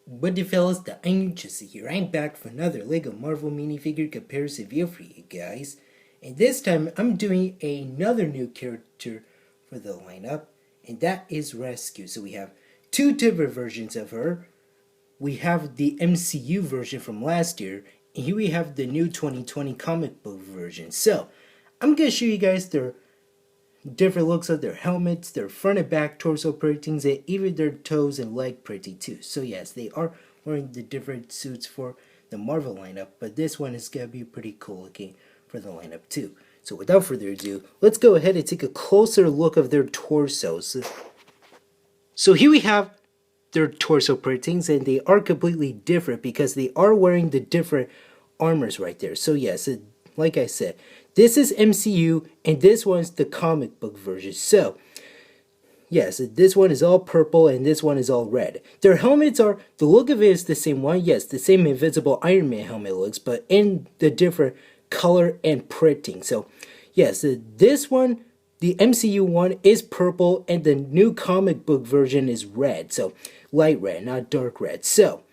What the fellas, the Untitled here. I'm back for another LEGO Marvel minifigure comparison video for you guys. And this time I'm doing another new character for the lineup, and that is Rescue. So we have two different versions of her. We have the MCU version from last year, and here we have the new 2020 comic book version. So I'm going to show you guys their different looks of their helmets, their front and back torso printings, and even their toes and leg printing too. So yes, they are wearing the different suits for the Marvel lineup, but this one is going to be pretty cool looking for the lineup too. So without further ado, let's go ahead and take a closer look of their torsos. So here we have their torso printings, and they are completely different because they are wearing the different armors right there. So yes, like I said, this is MCU and this one's the comic book version. So yes, this one is all purple and this one is all red. Their helmets are, the look of it is the same one. Yes, the same Invincible Iron Man helmet looks, but in the different color and printing. So yes, this one, the MCU one, is purple and the new comic book version is red. So light red, not dark red. So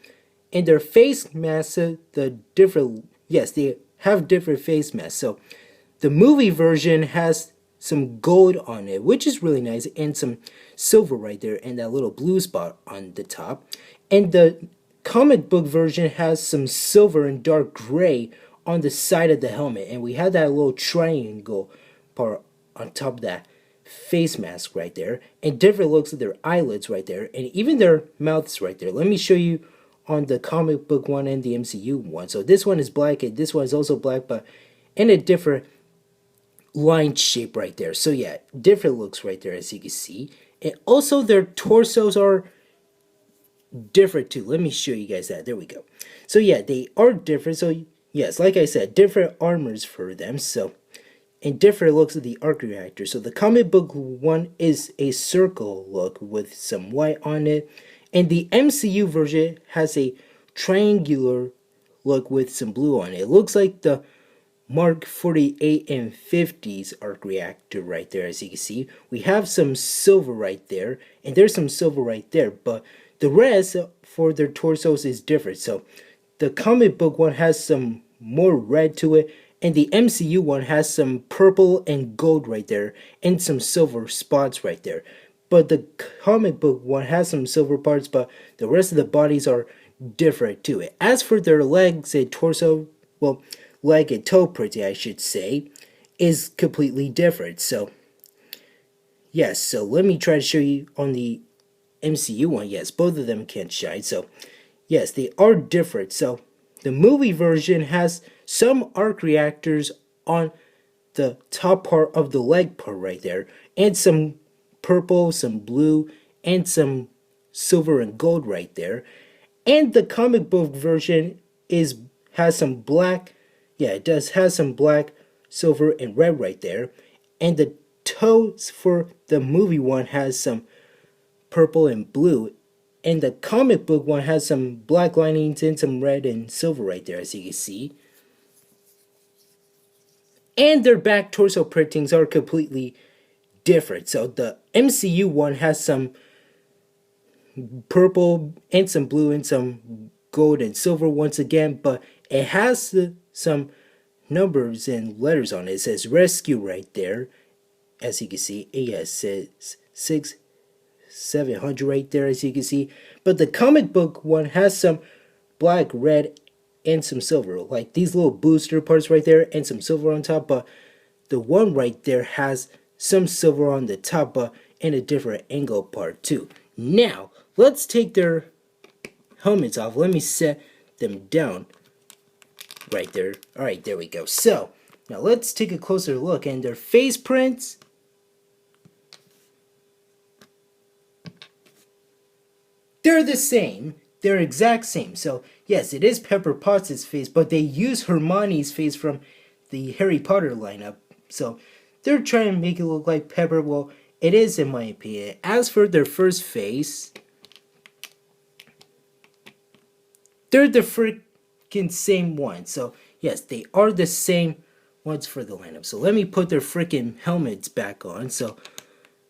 in their face masks, the different, yes, they have different face masks. So the movie version has some gold on it, which is really nice, and some silver right there, and that little blue spot on the top. And the comic book version has some silver and dark gray on the side of the helmet, and we have that little triangle part on top of that face mask right there, and different looks of their eyelids right there, and even their mouths right there. Let me show you on the comic book one and the MCU one. So this one is black, and this one is also black, but in a different line shape right there. So yeah, different looks right there, as you can see. And also their torsos are different too. Let me show you guys that. There we go. So yeah, they are different. So yes, like I said, different armors for them. So, and different looks of the arc reactor. So the comic book one is a circle look with some white on it, and the MCU version has a triangular look with some blue on it. It looks like the Mark 48 and 50s arc reactor right there. As you can see, we have some silver right there, and there's some silver right there, but the rest for their torsos is different. So the comic book one has some more red to it, and the MCU one has some purple and gold right there, and some silver spots right there. But the comic book one has some silver parts, but the rest of the bodies are different to it. As for their legs and torso, well, leg and toe printing, I should say, is completely different. So yes, so let me try to show you on the MCU one. Yes, both of them can shine. So yes, they are different. So the movie version has some arc reactors on the top part of the leg part right there, and some purple, some blue, and some silver and gold right there. And the comic book version has some black. Yeah, it does has some black, silver, and red right there. And the toes for the movie one has some purple and blue. And the comic book one has some black linings and some red and silver right there, as you can see. And their back torso printings are completely different. So the MCU one has some purple and some blue and some gold and silver once again, but it has some numbers and letters on it. It says rescue right there, as you can see. It says 700 right there, as you can see. But the comic book one has some black, red, and some silver, like these little booster parts right there, and some silver on top. But the one right there has some silver on the top, but in a different angle part too. Now let's take their helmets off. Let me set them down right there. Alright, there we go. So now let's take a closer look, and their face prints, they're the same. They're exact same. So yes, it is Pepper Potts' face, but they use Hermione's face from the Harry Potter lineup. So they're trying to make it look like Pepper. Well, it is, in my opinion. As for their first face, they're the freaking same one. So yes, they are the same ones for the lineup. So let me put their freaking helmets back on. So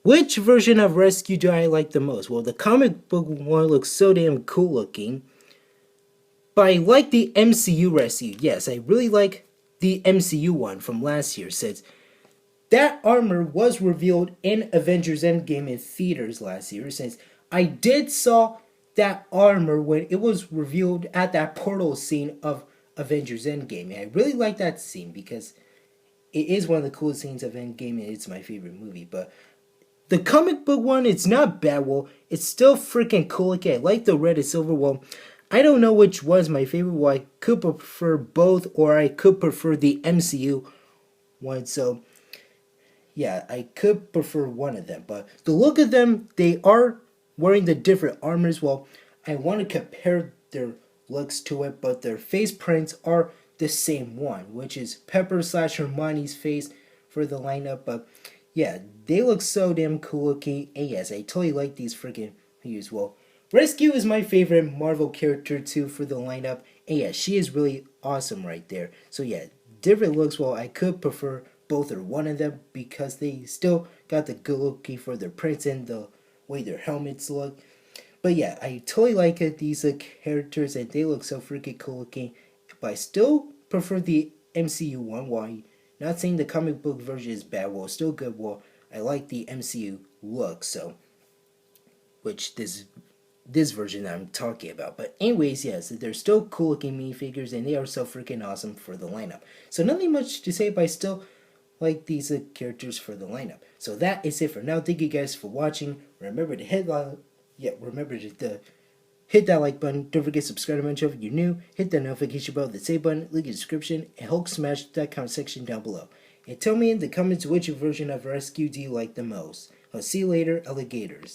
which version of Rescue do I like the most? Well, the comic book one looks so damn cool looking. But I like the MCU rescue. Yes, I really like the MCU one from last year, since that armor was revealed in Avengers Endgame in theaters last year, since I did saw that armor when it was revealed at that portal scene of Avengers Endgame. And I really like that scene because it is one of the coolest scenes of Endgame and it's my favorite movie. But the comic book one, it's not bad. Well, it's still freaking cool. Okay, I like the red and silver. Well, I don't know which was my favorite. Well, I could prefer both, or I could prefer the MCU one. So yeah, I could prefer one of them. But the look of them, they are wearing the different armors. Well, I want to compare their looks to it, but their face prints are the same one, which is Pepper slash Hermione's face for the lineup. But yeah, they look so damn cool looking. And yes, I totally like these freaking figures. Well, Rescue is my favorite Marvel character too for the lineup. And yeah, she is really awesome right there. So yeah, different looks. Well, I could prefer both or one of them because they still got the good looking for their prints and the way their helmets look. But yeah, I totally like it, these characters, and they look so freaking cool looking. But I still prefer the MCU one. Why? Not saying the comic book version is bad. Well, it's still good. Well, I like the MCU look. So, which this version that I'm talking about. But anyways, yes, they're still cool looking minifigures, and they are so freaking awesome for the lineup. So nothing much to say, but I still like these characters for the lineup. So that is it for now. Thank you guys for watching. Remember to hit hit that like button. Don't forget to subscribe to my channel if you're new. Hit that notification bell, the save button, link in the description, and Hulk smash that comment section down below. And tell me in the comments which version of Rescue do you like the most. I'll see you later, alligators.